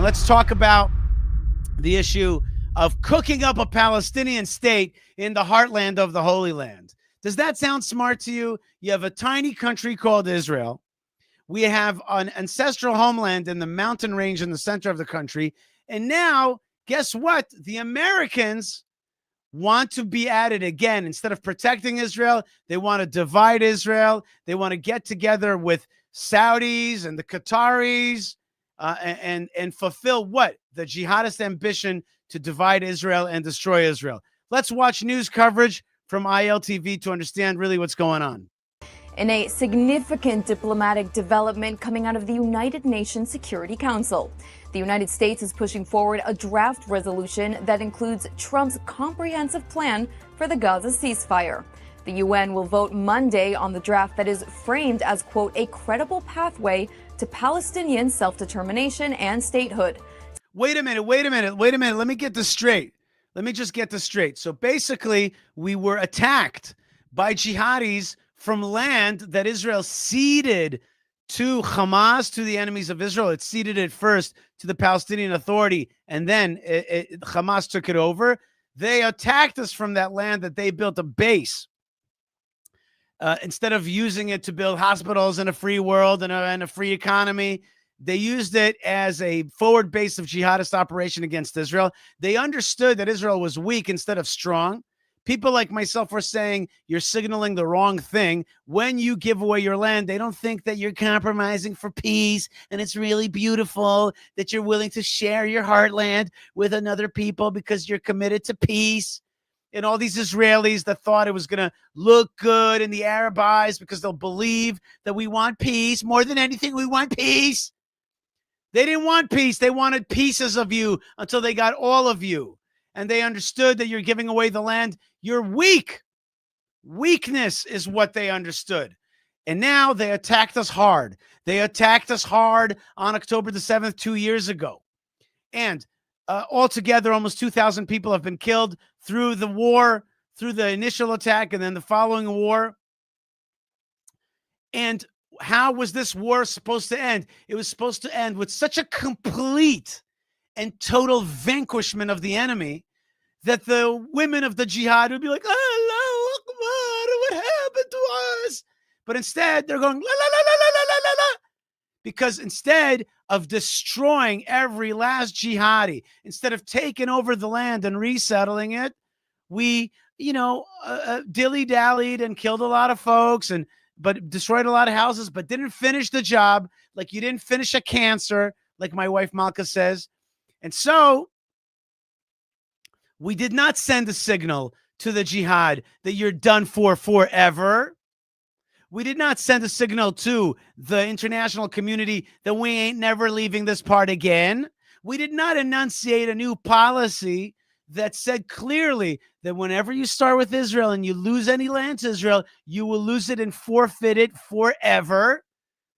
And let's talk about the issue of cooking up a Palestinian state in the heartland of the Holy Land. Does that sound smart to you? You have a tiny country called Israel. We have an ancestral homeland in the mountain range in the center of the country. And now, guess what? The Americans want to be at it again. Instead of protecting Israel, they want to divide Israel. They want to get together with Saudis and the Qataris and fulfill what? The jihadist ambition to divide Israel and destroy Israel. Let's watch news coverage from ILTV to understand really what's going on. In a significant diplomatic development coming out of the United Nations Security Council, the United States is pushing forward a draft resolution that includes Trump's comprehensive plan for the Gaza ceasefire. The UN will vote Monday on the draft that is framed as, quote, a credible pathway to Palestinian self-determination and statehood. Wait a minute. Let me get this straight. Let me just get this straight. So basically, we were attacked by jihadis from land that Israel ceded to Hamas, to the enemies of Israel. It ceded it first to the Palestinian Authority, and then Hamas took it over. They attacked us from that land that they built a base. Instead of using it to build hospitals in a free world and a free economy, they used it as a forward base of jihadist operation against Israel. They understood that Israel was weak instead of strong. People like myself were saying you're signaling the wrong thing. When you give away your land, they don't think that you're compromising for peace, and it's really beautiful that you're willing to share your heartland with another people because you're committed to peace. And all these Israelis that thought it was going to look good in the Arab eyes because they'll believe that we want peace. More than anything, we want peace. They didn't want peace. They wanted pieces of you until they got all of you. And they understood that you're giving away the land. You're weak. Weakness is what they understood. And now they attacked us hard. They attacked us hard on October the 7th, 2 years ago. And altogether, almost 2,000 people have been killed through the war, through the initial attack, and then the following war. And how was this war supposed to end? It was supposed to end with such a complete and total vanquishment of the enemy that the women of the jihad would be like, Allahu Akbar, what happened to us? But instead, they're going, la, la, la, la, la, la, la, la. Because instead of destroying every last jihadi, instead of taking over the land and resettling it, we, dilly-dallied and killed a lot of folks but destroyed a lot of houses, but didn't finish the job, like you didn't finish a cancer, like my wife Malka says. And so we did not send a signal to the jihad that you're done for forever. We did not send a signal to the international community that we ain't never leaving this part again. We did not enunciate a new policy that said clearly that whenever you start with Israel and you lose any land to Israel, you will lose it and forfeit it forever,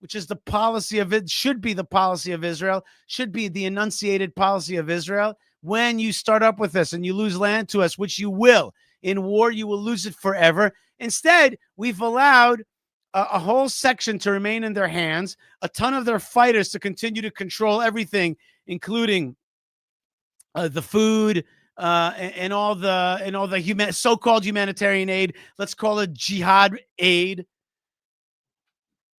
which is the policy of it, should be the policy of Israel, should be the enunciated policy of Israel. When you start up with us and you lose land to us, which you will, in war, you will lose it forever. Instead, we've allowed a whole section to remain in their hands, a ton of their fighters to continue to control everything, including the food, and all the so-called humanitarian aid. Let's call it jihad aid.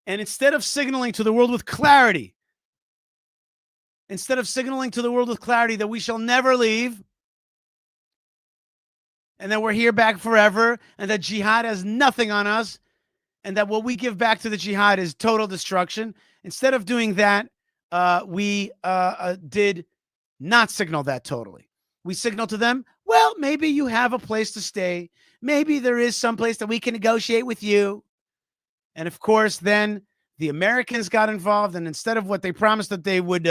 And instead of signaling to the world with clarity, that we shall never leave, and that we're here back forever, and that jihad has nothing on us, and that what we give back to the jihad is total destruction, instead of doing that, we did not signal that totally. We signal to them, well, maybe you have a place to stay. Maybe there is some place that we can negotiate with you. And of course, then the Americans got involved. And instead of what they promised that they would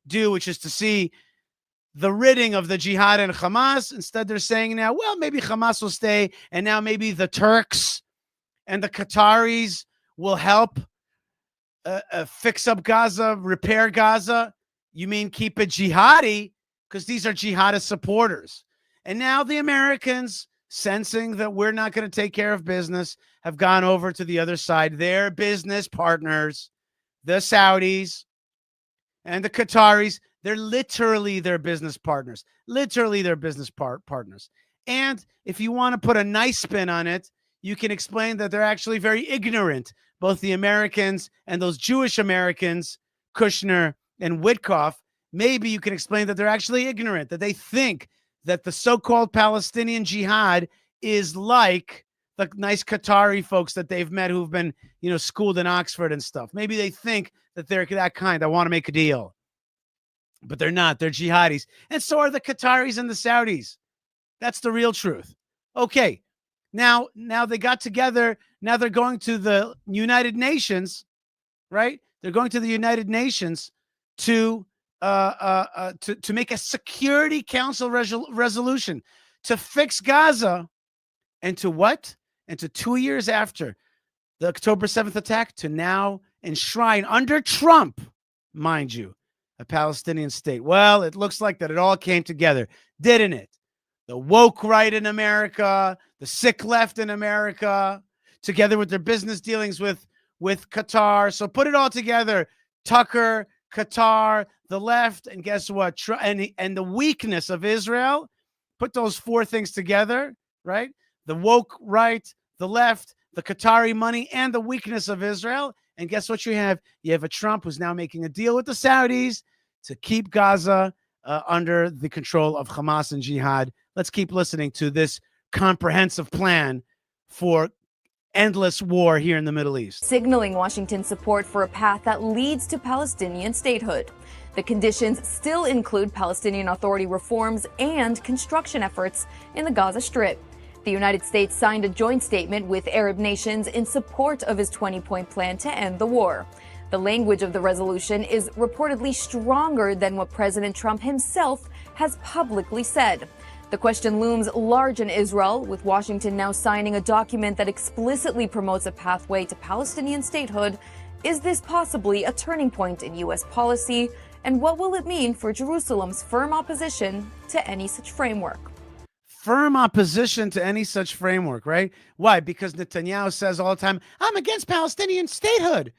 do, which is to see the ridding of the jihad and Hamas, instead they're saying now, well, maybe Hamas will stay. And now maybe the Turks and the Qataris will help fix up Gaza, repair Gaza. You mean keep it jihadi? Because these are jihadist supporters. And now the Americans, sensing that we're not going to take care of business, have gone over to the other side. Their business partners, the Saudis and the Qataris, They're literally their business partners. Literally their business partners. And if you want to put a nice spin on it, you can explain that they're actually very ignorant, both the Americans and those Jewish Americans, Kushner and Witkoff. Maybe you can explain that they're actually ignorant, that they think that the so-called Palestinian jihad is like the nice Qatari folks that they've met who've been, schooled in Oxford and stuff. Maybe they think that they're that kind. I want to make a deal. But they're not. They're jihadis. And so are the Qataris and the Saudis. That's the real truth. Okay. Now they got together. Now they're going to the United Nations, right? They're going to the United Nations to make a Security Council resolution to fix Gaza, and to what? And to 2 years after the October 7th attack, to now enshrine under Trump, mind you, a Palestinian state. Well, it looks like that it all came together, didn't it? The woke right in America, the sick left in America, together with their business dealings with Qatar. So put it all together. Tucker, Qatar, the left, and guess what? And the weakness of Israel. Put those four things together, right? The woke right, the left, the Qatari money, and the weakness of Israel. And guess what you have? You have a Trump who's now making a deal with the Saudis to keep Gaza under the control of Hamas and jihad. Let's keep listening to this comprehensive plan for endless war here in the Middle East. Signaling Washington's support for a path that leads to Palestinian statehood. The conditions still include Palestinian Authority reforms and construction efforts in the Gaza Strip. The United States signed a joint statement with Arab nations in support of his 20-point plan to end the war. The language of the resolution is reportedly stronger than what President Trump himself has publicly said. The question looms large in Israel, with Washington now signing a document that explicitly promotes a pathway to Palestinian statehood. Is this possibly a turning point in U.S. policy? And what will it mean for Jerusalem's firm opposition to any such framework? Firm opposition to any such framework, right? Why? Because Netanyahu says all the time, I'm against Palestinian statehood.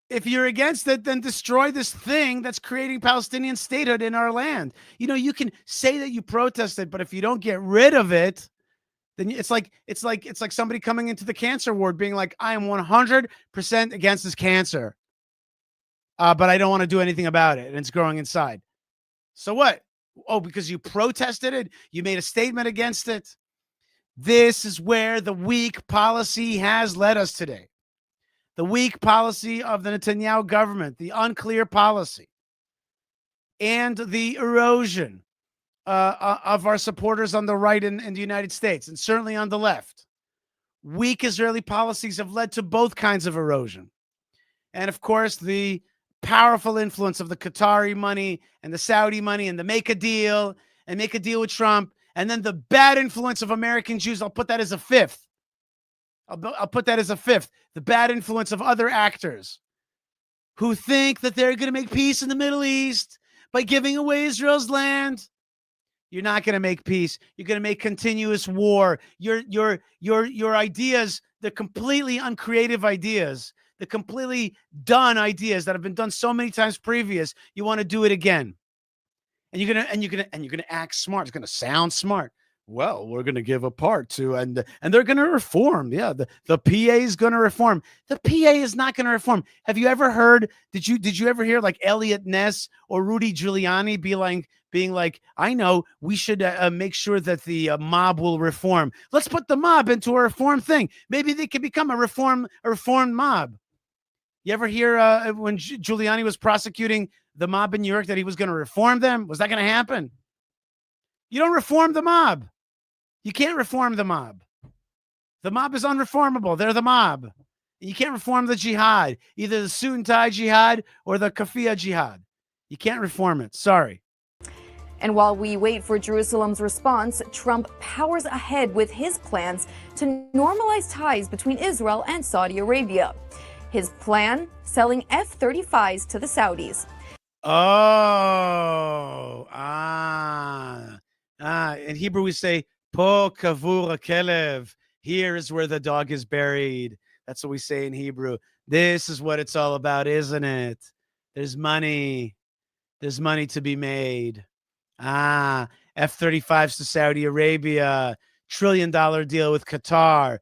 If you're against it, then destroy this thing that's creating Palestinian statehood in our land. You can say that you protested, but if you don't get rid of it, then it's like somebody coming into the cancer ward being like, I am 100% against this cancer, but I don't want to do anything about it, and it's growing inside. So what? Oh, because you protested it? You made a statement against it? This is where the weak policy has led us today. The weak policy of the Netanyahu government, the unclear policy, and the erosion of our supporters on the right in the United States, and certainly on the left. Weak Israeli policies have led to both kinds of erosion. And of course, the powerful influence of the Qatari money and the Saudi money and the make a deal with Trump. And then the bad influence of American Jews. I'll put that as a fifth. I'll put that as a fifth. The bad influence of other actors who think that they're going to make peace in the Middle East by giving away Israel's land. You're not going to make peace. You're going to make continuous war. Your ideas, the completely uncreative ideas, the completely done ideas that have been done so many times previous, you want to do it again. And you're gonna act smart. It's gonna sound smart. Well, we're gonna give a part to, and they're gonna reform. Yeah, the PA is gonna reform. The PA is not gonna reform. Have you ever heard? Did you ever hear like Elliot Ness or Rudy Giuliani being like, I know we should make sure that the mob will reform. Let's put the mob into a reform thing. Maybe they can become a reformed mob. You ever hear when Giuliani was prosecuting the mob in New York that he was going to reform them? Was that going to happen? You don't reform the mob. You can't reform the mob. The mob is unreformable. They're the mob. You can't reform the jihad, either the suit and tie jihad or the kafia jihad. You can't reform it. Sorry. And while we wait for Jerusalem's response, Trump powers ahead with his plans to normalize ties between Israel and Saudi Arabia. His plan, selling F-35s to the Saudis. In Hebrew we say, Po kavur kelev. Here is where the dog is buried. That's what we say in Hebrew. This is what it's all about, isn't it? There's money. There's money to be made. F-35s to Saudi Arabia, $1 trillion deal with Qatar.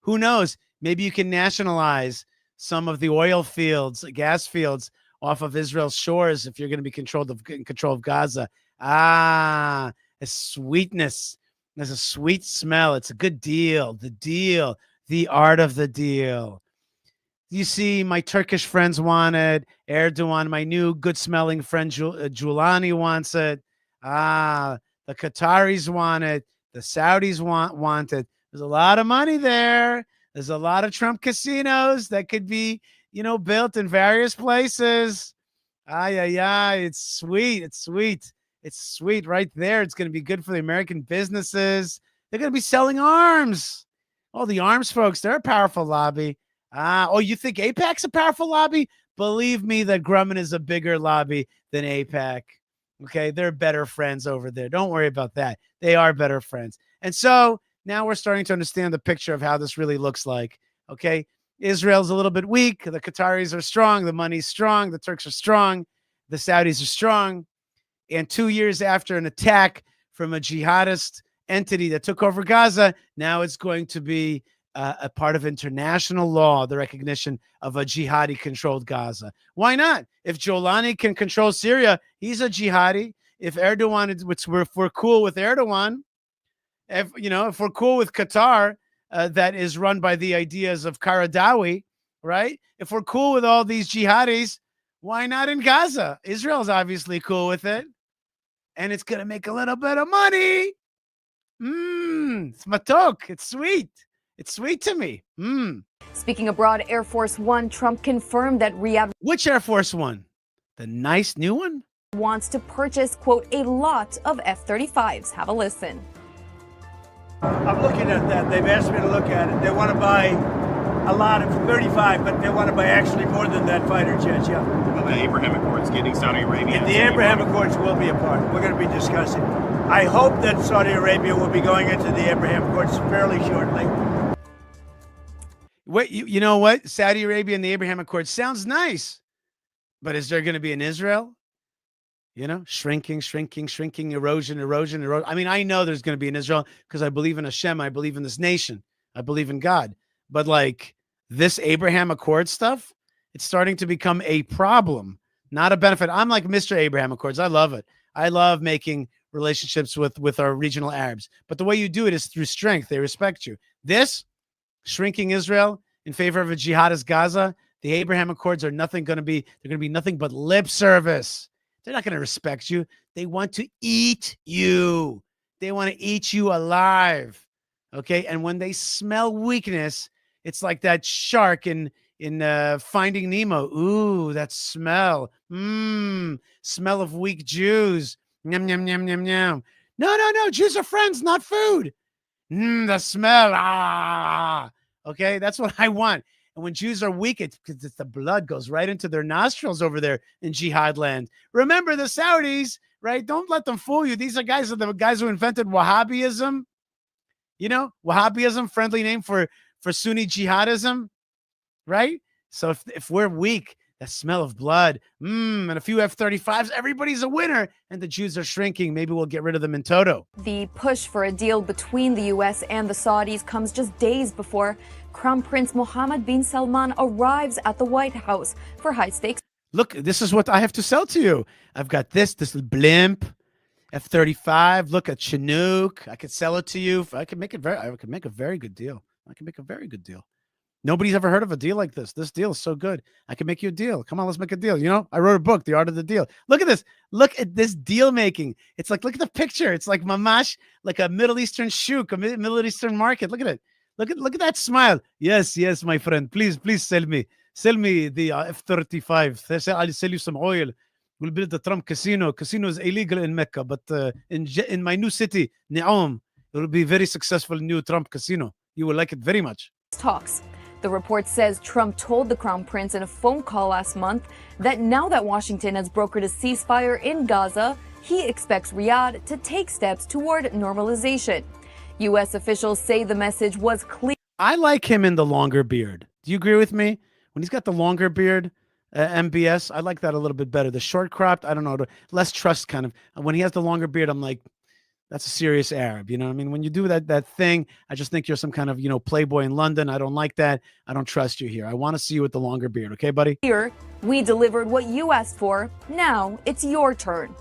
Who knows? Maybe you can nationalize some of the oil fields, gas fields off of Israel's shores if you're going to be in control of Gaza. A sweetness. There's a sweet smell. It's a good deal. The art of the deal. You see, my Turkish friends want it. Erdogan, my new good-smelling friend Giuliani wants it. The Qataris want it. The Saudis want it. There's a lot of money there. There's a lot of Trump casinos that could be, built in various places. It's sweet. It's sweet. It's sweet right there. It's going to be good for the American businesses. They're going to be selling arms. Oh, the arms folks, they're a powerful lobby. You think AIPAC's a powerful lobby? Believe me that Grumman is a bigger lobby than AIPAC. Okay, they're better friends over there. Don't worry about that. They are better friends. And so now we're starting to understand the picture of how this really looks like. Okay, Israel's a little bit weak. The Qataris are strong. The money's strong. The Turks are strong. The Saudis are strong. And 2 years after an attack from a jihadist entity that took over Gaza, now it's going to be a part of international law, the recognition of a jihadi-controlled Gaza. Why not? If Giuliani can control Syria, he's a jihadi. If Erdogan, if we're cool with Erdogan, if we're cool with Qatar, that is run by the ideas of Qaradawi, right? If we're cool with all these jihadis, why not in Gaza? Israel's obviously cool with it, and it's going to make a little bit of money. It's matok. It's sweet. It's sweet to me. Speaking abroad, Air Force One, Trump confirmed that Riyadh. Which Air Force One? The nice new one? Wants to purchase, quote, a lot of F-35s. Have a listen. I'm looking at that. They've asked me to look at it. They want to buy a lot of 35, but they want to buy actually more than that fighter jets, yeah. Well, the Abraham Accords getting Saudi Arabia. And the Abraham Accords will be a part. We're going to be discussing. I hope that Saudi Arabia will be going into the Abraham Accords fairly shortly. Wait, you know what? Saudi Arabia and the Abraham Accords sounds nice, but is there going to be in Israel? Shrinking, erosion. I mean, I know there's going to be in Israel because I believe in Hashem. I believe in this nation. I believe in God. But like this Abraham Accord stuff, it's starting to become a problem, not a benefit. I'm like Mr. Abraham Accords. I love it. I love making relationships with our regional Arabs. But the way you do it is through strength. They respect you. This shrinking Israel in favor of a jihadist Gaza, the Abraham Accords are nothing going to be. They're going to be nothing but lip service. They're not going to respect you. They want to eat you. They want to eat you alive. Okay. And when they smell weakness, it's like that shark in Finding Nemo. Ooh, that smell. Smell of weak Jews. Yum, yum, yum, yum, yum. No. Jews are friends, not food. The smell. Okay. That's what I want. And when Jews are weak, it's because the blood goes right into their nostrils over there in jihad land. Remember the Saudis, right? Don't let them fool you. These are the guys who invented Wahhabism. Wahhabism, friendly name for Sunni jihadism, right? So if we're weak, that smell of blood, and a few F-35s, everybody's a winner. And the Jews are shrinking. Maybe we'll get rid of them in toto. The push for a deal between the U.S. and the Saudis comes just days before Crown Prince Mohammed bin Salman arrives at the White House for high-stakes. Look, this is what I have to sell to you. I've got this blimp, F-35. Look at Chinook. I could sell it to you. I could make a very good deal. Nobody's ever heard of a deal like this. This deal is so good. I can make you a deal. Come on, let's make a deal. I wrote a book, The Art of the Deal. Look at this. Look at this deal making. It's like, look at the picture. It's like mamash, like a Middle Eastern shuk, a Middle Eastern market. Look at it. Look at that smile. Yes, my friend. Please sell me. Sell me the F-35. I'll sell you some oil. We'll build the Trump casino. Casino is illegal in Mecca, but in my new city, Neom, it will be very successful new Trump casino. You will like it very much. Talks. The report says Trump told the Crown Prince in a phone call last month that now that Washington has brokered a ceasefire in Gaza, he expects Riyadh to take steps toward normalization. U.S. officials say the message was clear. I like him in the longer beard. Do you agree with me? When he's got the longer beard, MBS. I like that a little bit better. The short cropped, I don't know, less trust kind of. When he has the longer beard, I'm like, that's a serious Arab. You know what I mean? When you do that thing, I just think you're some kind of, playboy in London. I don't like that. I don't trust you here. I want to see you with the longer beard. Okay, buddy? Here, we delivered what you asked for. Now it's your turn.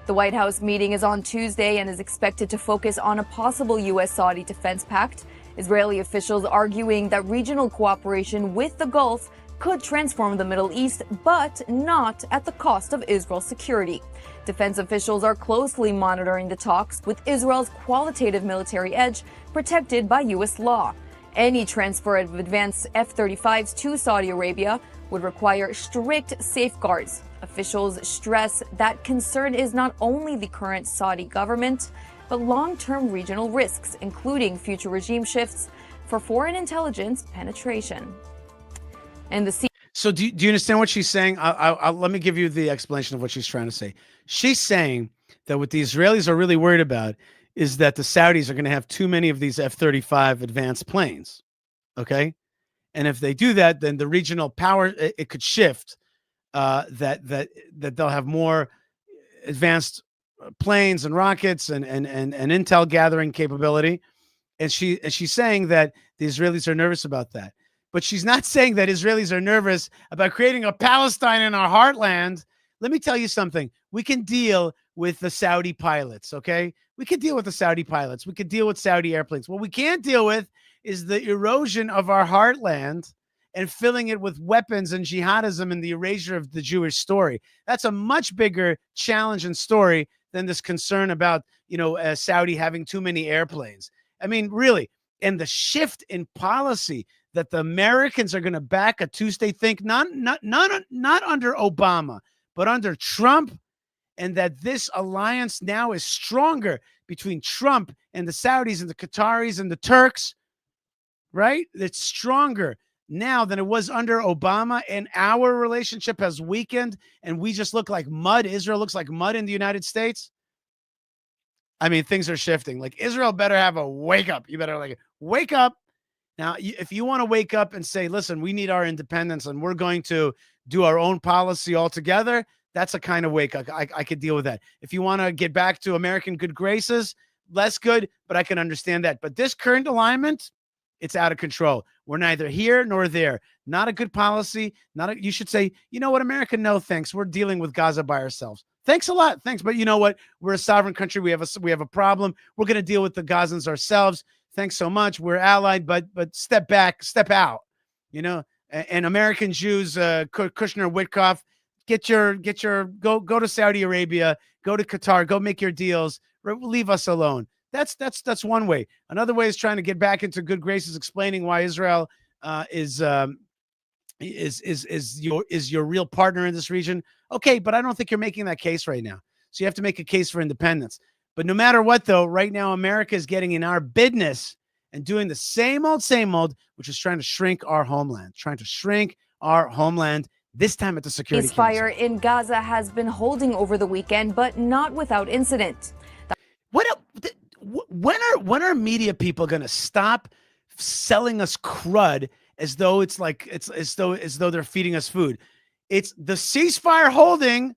The White House meeting is on Tuesday and is expected to focus on a possible U.S.-Saudi defense pact. Israeli officials arguing that regional cooperation with the Gulf could transform the Middle East, but not at the cost of Israel's security. Defense officials are closely monitoring the talks, with Israel's qualitative military edge protected by U.S. law. Any transfer of advanced F-35s to Saudi Arabia would require strict safeguards. Officials stress that concern is not only the current Saudi government, but long-term regional risks, including future regime shifts for foreign intelligence penetration. And So do you understand what she's saying? Let me give you the explanation of what she's trying to say. She's saying that what the Israelis are really worried about is that the Saudis are going to have too many of these F-35 advanced planes. Okay. And if they do that, then the regional power, it could shift, that they'll have more advanced planes and rockets and intel gathering capability. And she's saying that the Israelis are nervous about that. But she's not saying that Israelis are nervous about creating a Palestine in our heartland. Let me tell you something. We can deal with the Saudi pilots, okay? We can deal with the Saudi pilots. We could deal with Saudi airplanes. What we can't deal with is the erosion of our heartland and filling it with weapons and jihadism and the erasure of the Jewish story. That's a much bigger challenge and story than this concern about, Saudi having too many airplanes. I mean, really, and the shift in policy that the Americans are going to back a two-state think, not under Obama, but under Trump, and that this alliance now is stronger between Trump and the Saudis and the Qataris and the Turks, right? It's stronger now than it was under Obama, and our relationship has weakened, and we just look like mud. Israel looks like mud in the United States. I mean, things are shifting. Like, Israel better have a wake up. You better wake up. Now, if you want to wake up and say, listen, we need our independence and we're going to do our own policy altogether, that's a kind of wake up. I could deal with that. If you want to get back to American good graces, less good, but I can understand that. But this current alignment, it's out of control. We're neither here nor there. Not a good policy. You should say, you know what, America? No, thanks. We're dealing with Gaza by ourselves. Thanks a lot. Thanks. But you know what? We're a sovereign country. We have a problem. We're going to deal with the Gazans ourselves. Thanks so much. We're allied, but step back, step out, and American Jews, Kushner, Witkoff, go to Saudi Arabia, go to Qatar, go make your deals, leave us alone. That's one way. Another way is trying to get back into good graces, explaining why Israel is your real partner in this region. Okay, but I don't think you're making that case right now. So you have to make a case for independence. But no matter what, though, right now, America is getting in our business and doing the same old, which is trying to shrink our homeland, this time at the Security Council. Ceasefire in Gaza has been holding over the weekend, but not without incident. When are media people going to stop selling us crud as though it's as though they're feeding us food? It's the ceasefire holding,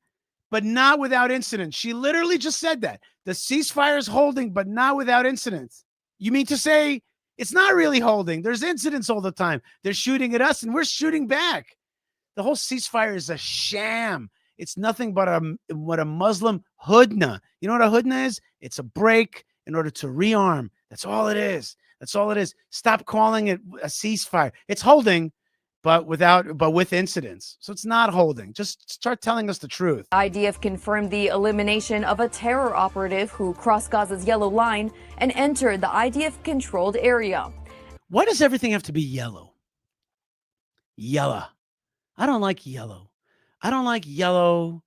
but not without incident. She literally just said that. The ceasefire is holding, but not without incidents. You mean to say it's not really holding? There's incidents all the time. They're shooting at us, and we're shooting back. The whole ceasefire is a sham. It's nothing but a Muslim hudna. You know what a hudna is? It's a break in order to rearm. That's all it is. Stop calling it a ceasefire. It's holding, but with incidents. So it's not holding. Just start telling us the truth. IDF confirmed the elimination of a terror operative who crossed Gaza's yellow line and entered the IDF-controlled area. Why does everything have to be yellow? Yellow. I don't like yellow. I don't like yellow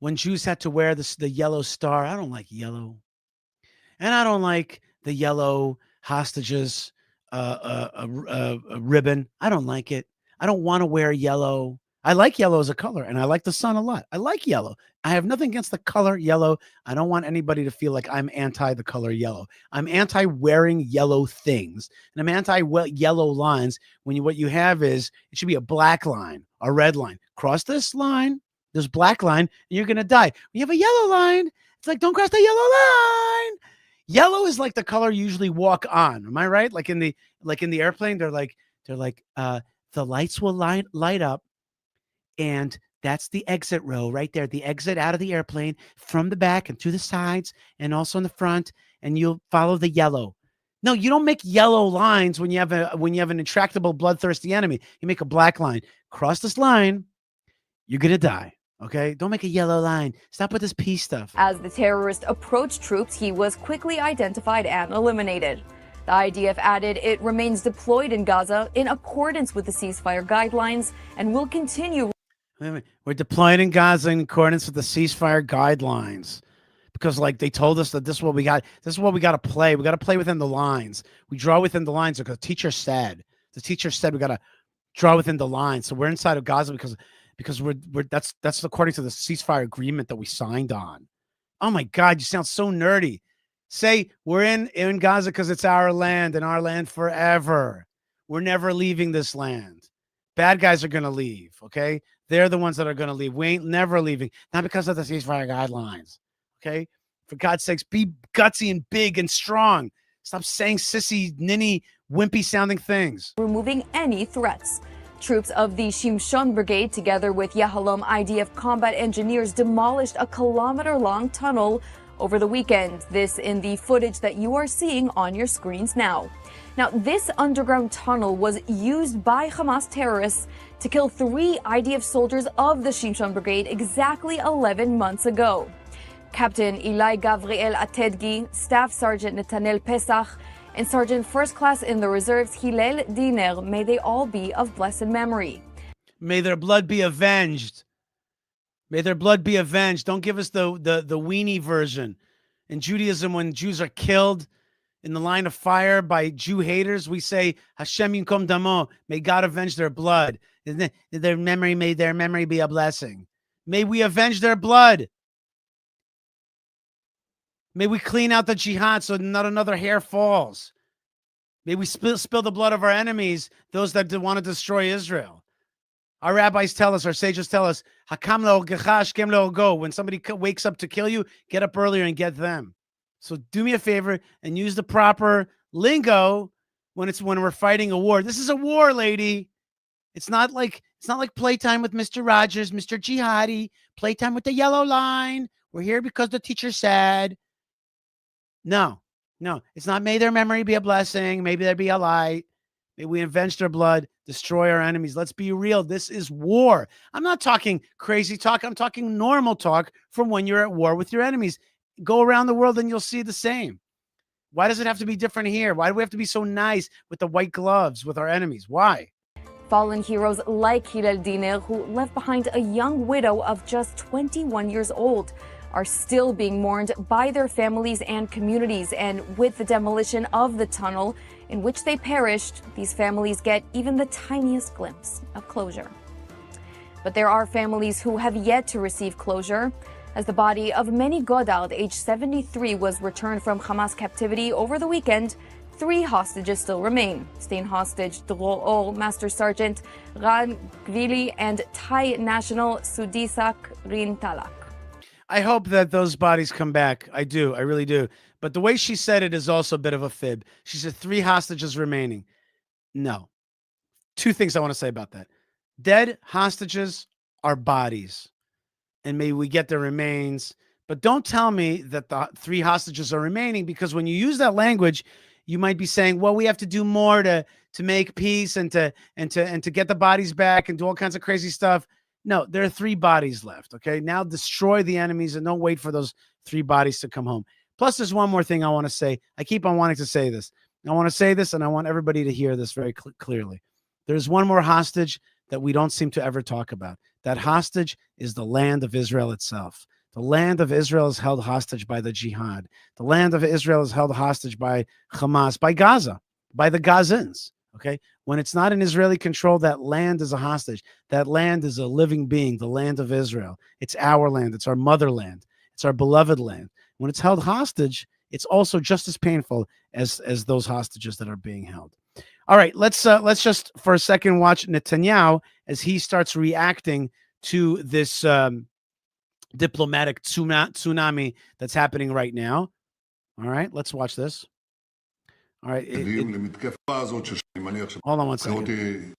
when Jews had to wear the yellow star. I don't like yellow. And I don't like the yellow hostages ribbon. I don't like it. I don't want to wear yellow. I like yellow as a color, and I like the sun a lot. I like yellow. I have nothing against the color yellow. I don't want anybody to feel like I'm anti the color yellow. I'm anti wearing yellow things, and I'm anti yellow lines. What you have is, it should be a black line, a red line. Cross this line, this black line, and you're gonna die. When you have a yellow line, it's like, don't cross the yellow line. Yellow is like the color you usually walk on. Am I right? Like in the airplane, they're like the lights will light up. And that's the exit row right there, the exit out of the airplane from the back and through the sides and also in the front. And you'll follow the yellow. No, you don't make yellow lines when you have an intractable, bloodthirsty enemy. You make a black line. Cross this line, you're going to die. Okay? Don't make a yellow line. Stop with this peace stuff. As the terrorist approached troops, he was quickly identified and eliminated. The IDF added it remains deployed in Gaza in accordance with the ceasefire guidelines and will continue. We're deployed in Gaza in accordance with the ceasefire guidelines, because like they told us that this is what we got. This is what we got to play. We got to play within the lines. We draw within the lines because the teacher said we got to draw within the lines. So we're inside of Gaza because we're that's according to the ceasefire agreement that we signed on. Oh my God, you sound so nerdy. Say we're in Gaza because it's our land and our land forever. We're never leaving this land. Bad guys are going to leave, okay? They're the ones that are going to leave. We ain't never leaving. Not because of the ceasefire guidelines, okay? For God's sakes, be gutsy and big and strong. Stop saying sissy, ninny, wimpy-sounding things. Removing any threats. Troops of the Shimshon Brigade, together with Yahalom IDF combat engineers, demolished a kilometer-long tunnel over the weekend. This in the footage that you are seeing on your screens now. Now, this underground tunnel was used by Hamas terrorists to kill 3 IDF soldiers of the Shimshon Brigade exactly 11 months ago. Captain Eli Gavriel Atedgi, Staff Sergeant Netanel Pesach, and Sergeant First Class in the Reserves Hillel Diner, may they all be of blessed memory. May their blood be avenged. May their blood be avenged. Don't give us the weenie version. In Judaism, when Jews are killed in the line of fire by Jew haters, we say, Hashem yinkom damo, may God avenge their blood. May their memory be a blessing. May we avenge their blood. May we clean out the jihad so not another hair falls. May we spill the blood of our enemies, those that want to destroy Israel. Our rabbis tell us, our sages tell us, Hakam lo gechash kem lo go. When somebody wakes up to kill you, get up earlier and get them. So do me a favor and use the proper lingo when we're fighting a war. This is a war, lady. It's not like playtime with Mr. Rogers, Mr. Jihadi, playtime with the yellow line. We're here because the teacher said. No, it's not. May their memory be a blessing. Maybe there be a light. May we avenge their blood, destroy our enemies. Let's be real. This is war. I'm not talking crazy talk. I'm talking normal talk from when you're at war with your enemies. Go around the world and you'll see the same. Why does it have to be different here? Why do we have to be so nice with the white gloves with our enemies? Why? Fallen heroes like Hillel Diner, who left behind a young widow of just 21 years old, are still being mourned by their families and communities. And with the demolition of the tunnel in which they perished, these families get even the tiniest glimpse of closure. But there are families who have yet to receive closure. As the body of Meni Godard, age 73, was returned from Hamas captivity over the weekend, 3 hostages still remain. Staying hostage Dror Or, Master Sergeant Ran Gvili, and Thai national Sudisak Rintalak. I hope that those bodies come back. I do. I really do. But the way she said it is also a bit of a fib. She said 3 hostages remaining. No. 2 things I want to say about that. Dead hostages are bodies, and may we get their remains. But don't tell me that the 3 hostages are remaining, because when you use that language, you might be saying, well, we have to do more to make peace and to get the bodies back and do all kinds of crazy stuff. No, there are 3 bodies left. Okay. Now destroy the enemies and don't wait for those 3 bodies to come home. Plus, there's one more thing I want to say. I keep on wanting to say this. I want to say this, and I want everybody to hear this very clearly. There's one more hostage that we don't seem to ever talk about. That hostage is the land of Israel itself. The land of Israel is held hostage by the jihad. The land of Israel is held hostage by Hamas, by Gaza, by the Gazans. Okay. When it's not in Israeli control, that land is a hostage. That land is a living being, the land of Israel. It's our land. It's our motherland. It's our beloved land. When it's held hostage, it's also just as painful as those hostages that are being held. All right, let's just for a second watch Netanyahu as he starts reacting to this diplomatic tsunami that's happening right now. All right, let's watch this. All right, hold on one second.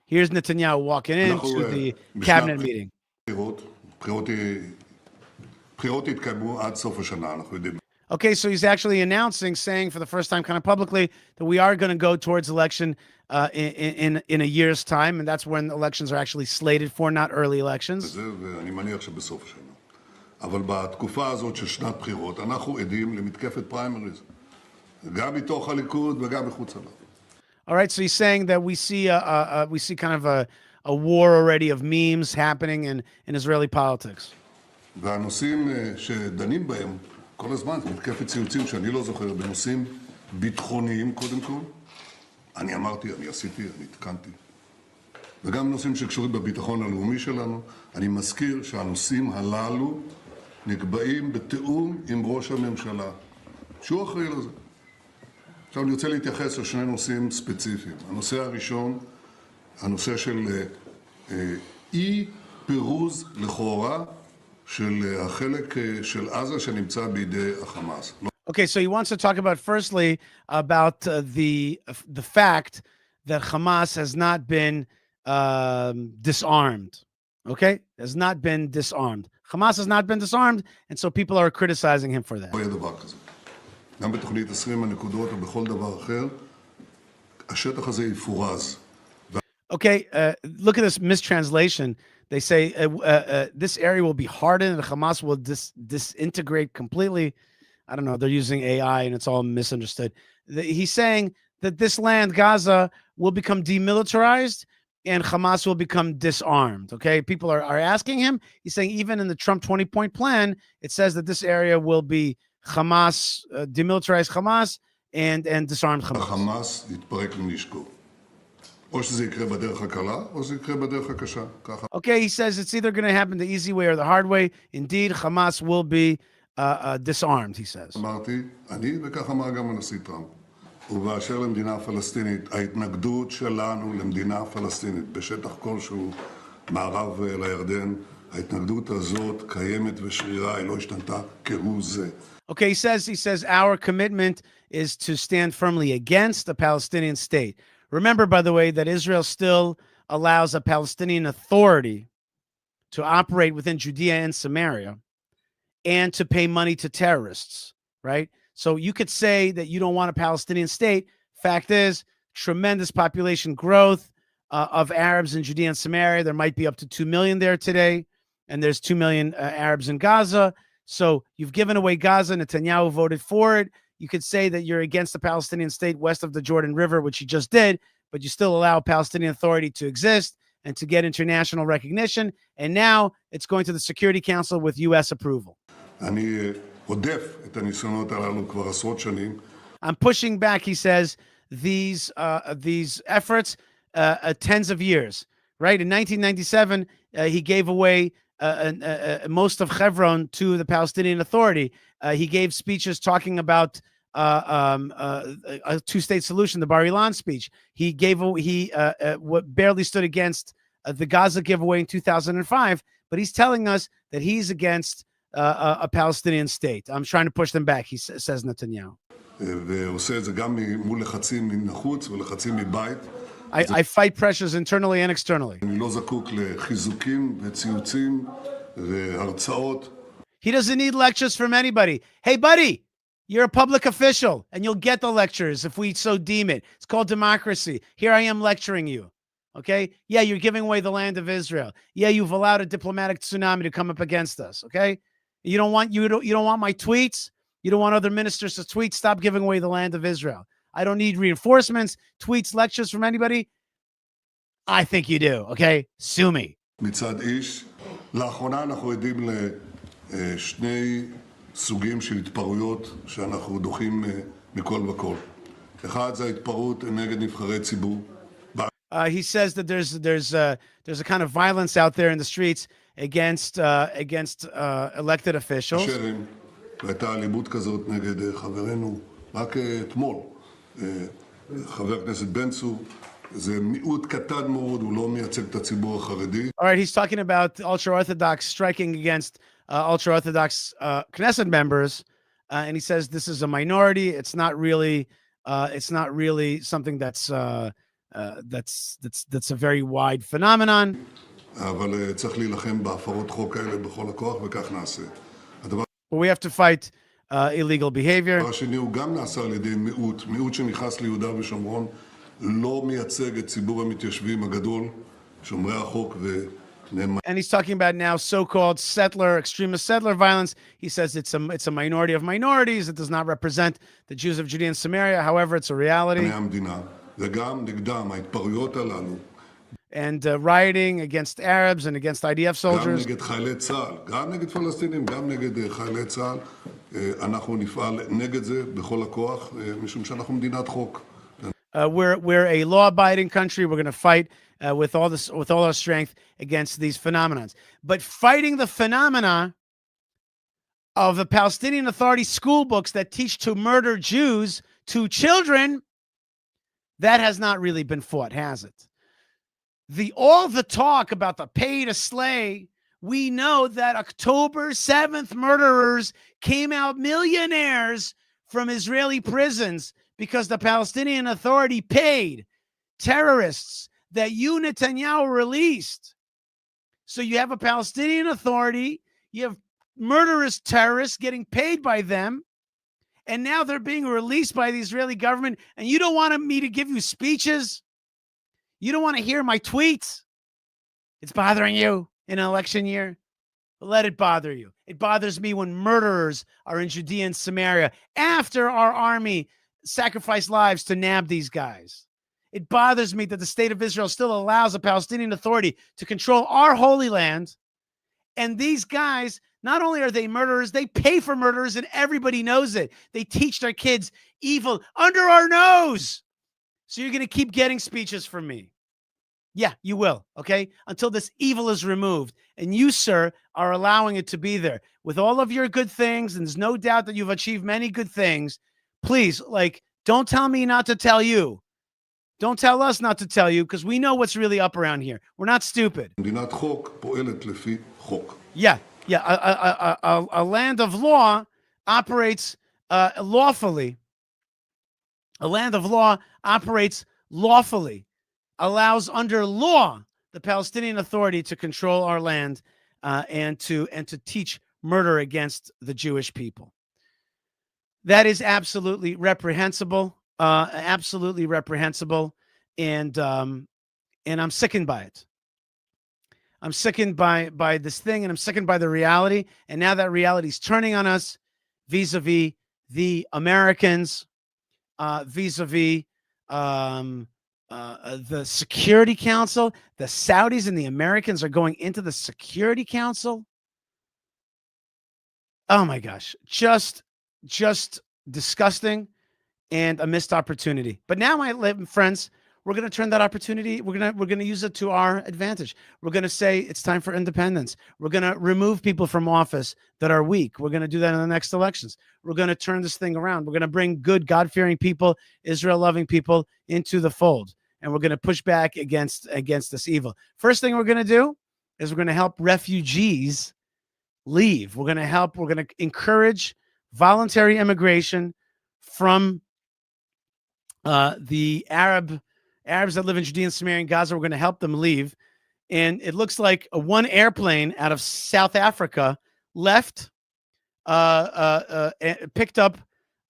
Here's Netanyahu walking into the cabinet meeting. Okay, so he's actually announcing, saying for the first time kind of publicly that we are going to go towards election in a year's time, and that's when elections are actually slated for, not early elections. אבל בתקופה הזאת של שנת בחירות אנחנו עדים למתקפת פריימריז, גם מתוך הליכוד וגם מחוץ אליו. All right, so he's saying that we see kind of a war already of memes happening in Israeli politics. והנושאים שדנים בהם כל הזמן, מתקפת ציוצים שאני לא זוכר, בנושאים ביטחוניים קודם כל. אני אמרתי, אני עשיתי, אני התקנתי. וגם נושאים שקשורים בביטחון הלאומי שלנו. אני מזכיר שהנושאים הללו נקבעים בתיאום עם ראש הממשלה, שהוא אחראי לזה. עכשיו אני רוצה להתייחס לשני נושאים ספציפיים. הנושא הראשון, הנושא של אי פירוז לכאורה של החלק של עזה שנמצא בידי החמאס. Okay, so he wants to talk about firstly about the fact that Hamas has not been disarmed. Okay, has not been disarmed. Hamas has not been disarmed, and so people are criticizing him for that. גם בתוכנית 20 הנקודות או בכל דבר אחר, השטח הזה יפורז. Okay, look at this mistranslation. They say this area will be hardened and Hamas will disintegrate completely. I don't know. They're using AI and it's all misunderstood. He's saying that this land, Gaza, will become demilitarized and Hamas will become disarmed. Okay, people are asking him. He's saying even in the Trump 20-point plan, it says that this area will be Hamas, demilitarized Hamas and disarmed Hamas. Hamas יתפרק מנשקו. או שזה יקרה בדרך הקלה, או שזה יקרה בדרך הקשה. ככה. Okay, he says it's either going to happen the easy way or the hard way. Indeed, Hamas will be disarmed, he says. אמרתי, אני וכך אמר גם הנשיא טראמפ. ובאשר למדינה הפלסטינית, ההתנגדות שלנו למדינה פלסטינית בשטח כלשהו מערב לירדן, ההתנגדות הזאת קיימת ושרירה, היא לא השתנתה כהוא זה. Okay, he says our commitment is to stand firmly against the Palestinian state. Remember, by the way, that Israel still allows a Palestinian Authority to operate within Judea and Samaria and to pay money to terrorists, right? So you could say that you don't want a Palestinian state. Fact is, tremendous population growth of Arabs in Judea and Samaria. There might be up to 2 million there today, and there's 2 million Arabs in Gaza. So you've given away Gaza. Netanyahu voted for it. You could say that you're against the Palestinian state west of the Jordan River, which he just did, but you still allow Palestinian Authority to exist and to get international recognition. And now it's going to the Security Council with U.S. approval. I'm pushing back, he says, these efforts tens of years, right? In 1997, he gave away most of Hebron to the Palestinian Authority. He gave speeches talking about a two-state solution, the Bar Ilan speech. He barely stood against the Gaza giveaway in 2005, but he's telling us that he's against a Palestinian state. I'm trying to push them back, he says Netanyahu. I fight pressures internally and externally. He doesn't need lectures from anybody. Hey, buddy, you're a public official, and you'll get the lectures if we so deem it. It's called democracy. Here I am lecturing you. Okay? Yeah, you're giving away the land of Israel. Yeah, you've allowed a diplomatic tsunami to come up against us. Okay? You don't want my tweets. You don't want other ministers to tweet. Stop giving away the land of Israel. I don't need reinforcements, tweets, lectures from anybody. I think you do. Okay? Sue me. מצד איש, לאחרונה אנחנו עדים לשני סוגים של התפרעויות שאנחנו דוחים מכל וכל. אחד זה ההתפרעות נגד נבחרי ציבור. He says that there's a kind of violence out there in the streets against elected officials. שרם, והייתה אלימות כזאת נגד חברנו רק אתמול, חבר הכנסת בן צור. זה מיעוט קטן מאוד, הוא לא מייצג את הציבור החרדי. All right, he's talking about ultra-Orthodox striking against ultra-Orthodox Knesset members, and he says this is a minority. It's not really something that's a very wide phenomenon. אבל צריך להילחם בהפרות חוק האלה בכל הכוח, וכך נעשה. But we have to fight illegal behavior. הדבר השני הוא גם נעשה על ידי מיעוט שנכנס ליהודה ושומרון, לא מייצג את ציבור המתיישבים הגדול, שומרי החוק ונאמן. And he's talking about now so-called extremist settler violence. He says it's a minority of minorities. It does not represent the Jews of Judea and Samaria. However, it's a reality. המדינה, וגם נגדם ההתפרעויות הללו. And rioting against Arabs and against IDF soldiers. גם נגד חיילי צה"ל, גם נגד פלסטינים, גם נגד חיילי צה"ל. אנחנו נפעל נגד זה בכל הכוח, משום שאנחנו מדינת חוק. We're a law-abiding country. We're going to fight with all our strength against these phenomena. But fighting the phenomena of the Palestinian Authority school books that teach to murder Jews to children, that has not really been fought, has it? All the talk about the pay to slay, we know that October 7th murderers came out millionaires from Israeli prisons because the Palestinian Authority paid terrorists that you, Netanyahu, released. So you have a Palestinian Authority, you have murderous terrorists getting paid by them, and now they're being released by the Israeli government, and you don't want me to give you speeches? You don't want to hear my tweets? It's bothering you in an election year? Let it bother you. It bothers me when murderers are in Judea and Samaria after our army sacrificed lives to nab these guys. It bothers me that the state of Israel still allows a Palestinian Authority to control our Holy Land. And these guys, not only are they murderers, they pay for murderers, and everybody knows it. They teach their kids evil under our nose. So you're going to keep getting speeches from me. Yeah, you will, okay? Until this evil is removed. And you, sir, are allowing it to be there. With all of your good things, and there's no doubt that you've achieved many good things, please, don't tell me not to tell you. Don't tell us not to tell you, because we know what's really up around here. We're not stupid. מדינת חוק פועלת לפי חוק. Yeah. A land of law operates lawfully. A land of law operates lawfully, allows under law the Palestinian Authority to control our land and to teach murder against the Jewish people. That is absolutely reprehensible, and I'm sickened by it. I'm sickened by this thing, and I'm sickened by the reality. And now that reality is turning on us vis-a-vis the Americans, vis-a-vis the Security Council. The Saudis and the Americans are going into the Security Council. Oh my gosh, just disgusting and a missed opportunity. But now, my friends, we're going to turn that opportunity. We're going to use it to our advantage. We're going to say it's time for independence. We're going to remove people from office that are weak. We're going to do that in the next elections. We're going to turn this thing around. We're going to bring good, God-fearing people, Israel-loving people into the fold, and we're going to push back against this evil. First thing we're going to do is we're going to help refugees leave. We're going to encourage voluntary immigration from the Arabs that live in Judea and Samaria and Gaza. We're going to help them leave. And it looks like one airplane out of South Africa left, picked up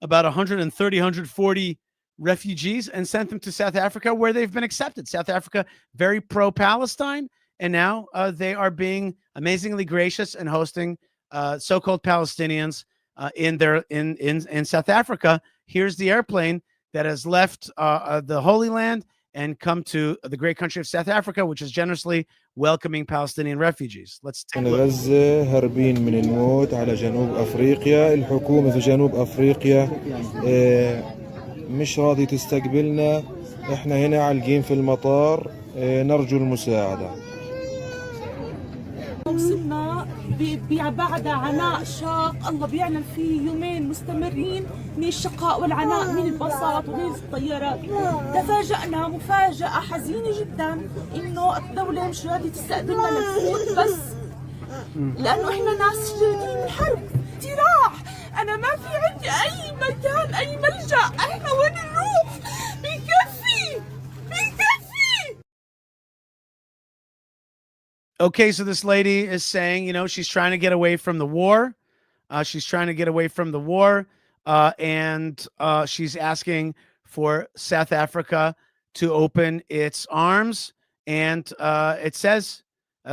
about 140 refugees and sent them to South Africa, where they've been accepted. South Africa, very pro-Palestine. And now they are being amazingly gracious and hosting so-called Palestinians in South Africa. Here's the airplane that has left the Holy Land and come to the great country of South Africa, which is generously welcoming Palestinian refugees. Let's take a look. غزة هربين من الموت على جنوب أفريقيا. الحكومة في جنوب أفريقيا مش راضي تستقبلنا. احنا هنا عالقين في المطار، نرجو المساعدة. وصلنا بعد عناء شاق الله بيعلم فيه يومين مستمرين من الشقاء والعناء من الباصات ومن الطيارات. تفاجأنا مفاجأة حزينة جدا إنه الدولة مش راضية تستقبلنا لنفوت، بس لأنه إحنا ناس جايين من حرب اجتراح. أنا ما في عندي أي مكان أي ملجأ، إحنا وين نروح؟ بكفي. Okay, so this lady is saying, she's trying to get away from the war. And she's asking for South Africa to open its arms. And it says,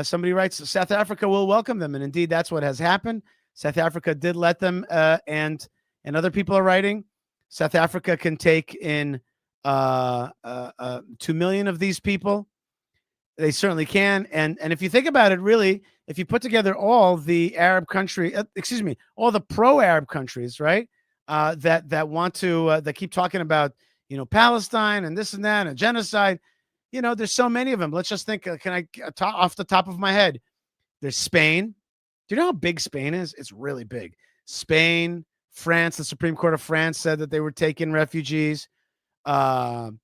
somebody writes, South Africa will welcome them. And indeed, that's what has happened. South Africa did let them, and other people are writing, South Africa can take in 2 million of these people. They certainly can. And if you think about it, really, if you put together all the Arab country, all the pro-Arab countries, right, that want to, that keep talking about, Palestine and this and that and genocide, there's so many of them. Let's just think, off the top of my head, there's Spain. Do you know how big Spain is? It's really big. Spain, France, the Supreme Court of France said that they were taking refugees. Ireland,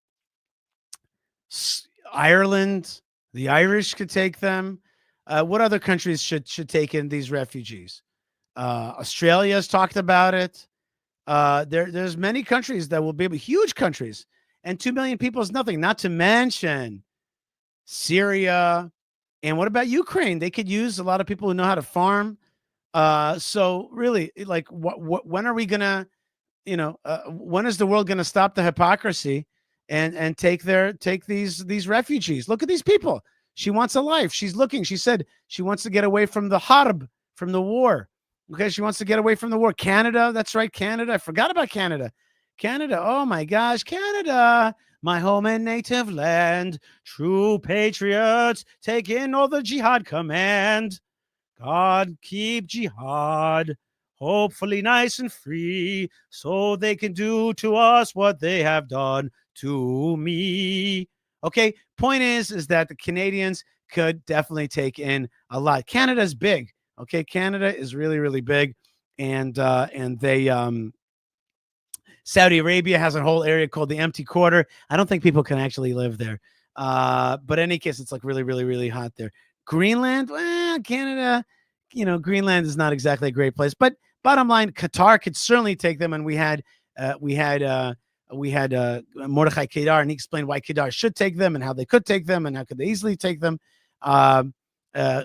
the Irish could take them. What other countries should take in these refugees? Australia has talked about it. There's many countries that will be huge countries, and 2 million people is nothing. Not to mention Syria, and what about Ukraine? They could use a lot of people who know how to farm. So really, like, when are we gonna, when is the world gonna stop the hypocrisy and take these refugees? Look at these people. She wants a life. She's looking. She said she wants to get away from the harb, from the war. Okay, she wants to get away from the war. Canada, that's right, Canada. I forgot about Canada. Canada, oh my gosh, Canada, my home and native land. True patriots, take in all the jihad command. God keep jihad, hopefully nice and free, so they can do to us what they have done to me. Okay, point is that the Canadians could definitely take in a lot. Canada's big. Okay, Canada is really, really big, and they Saudi Arabia has a whole area called the Empty Quarter. I don't think people can actually live there, but in any case, it's like really, really, really hot there. Greenland, well, Canada, Greenland is not exactly a great place, but bottom line, Qatar could certainly take them, and we had Mordechai Kedar, and he explained why Kedar should take them and how they could take them and how could they easily take them.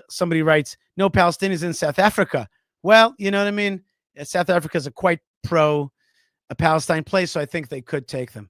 Somebody writes, no Palestinians in South Africa. Well, you know what I mean? South Africa is a quite pro-Palestine place, so I think they could take them.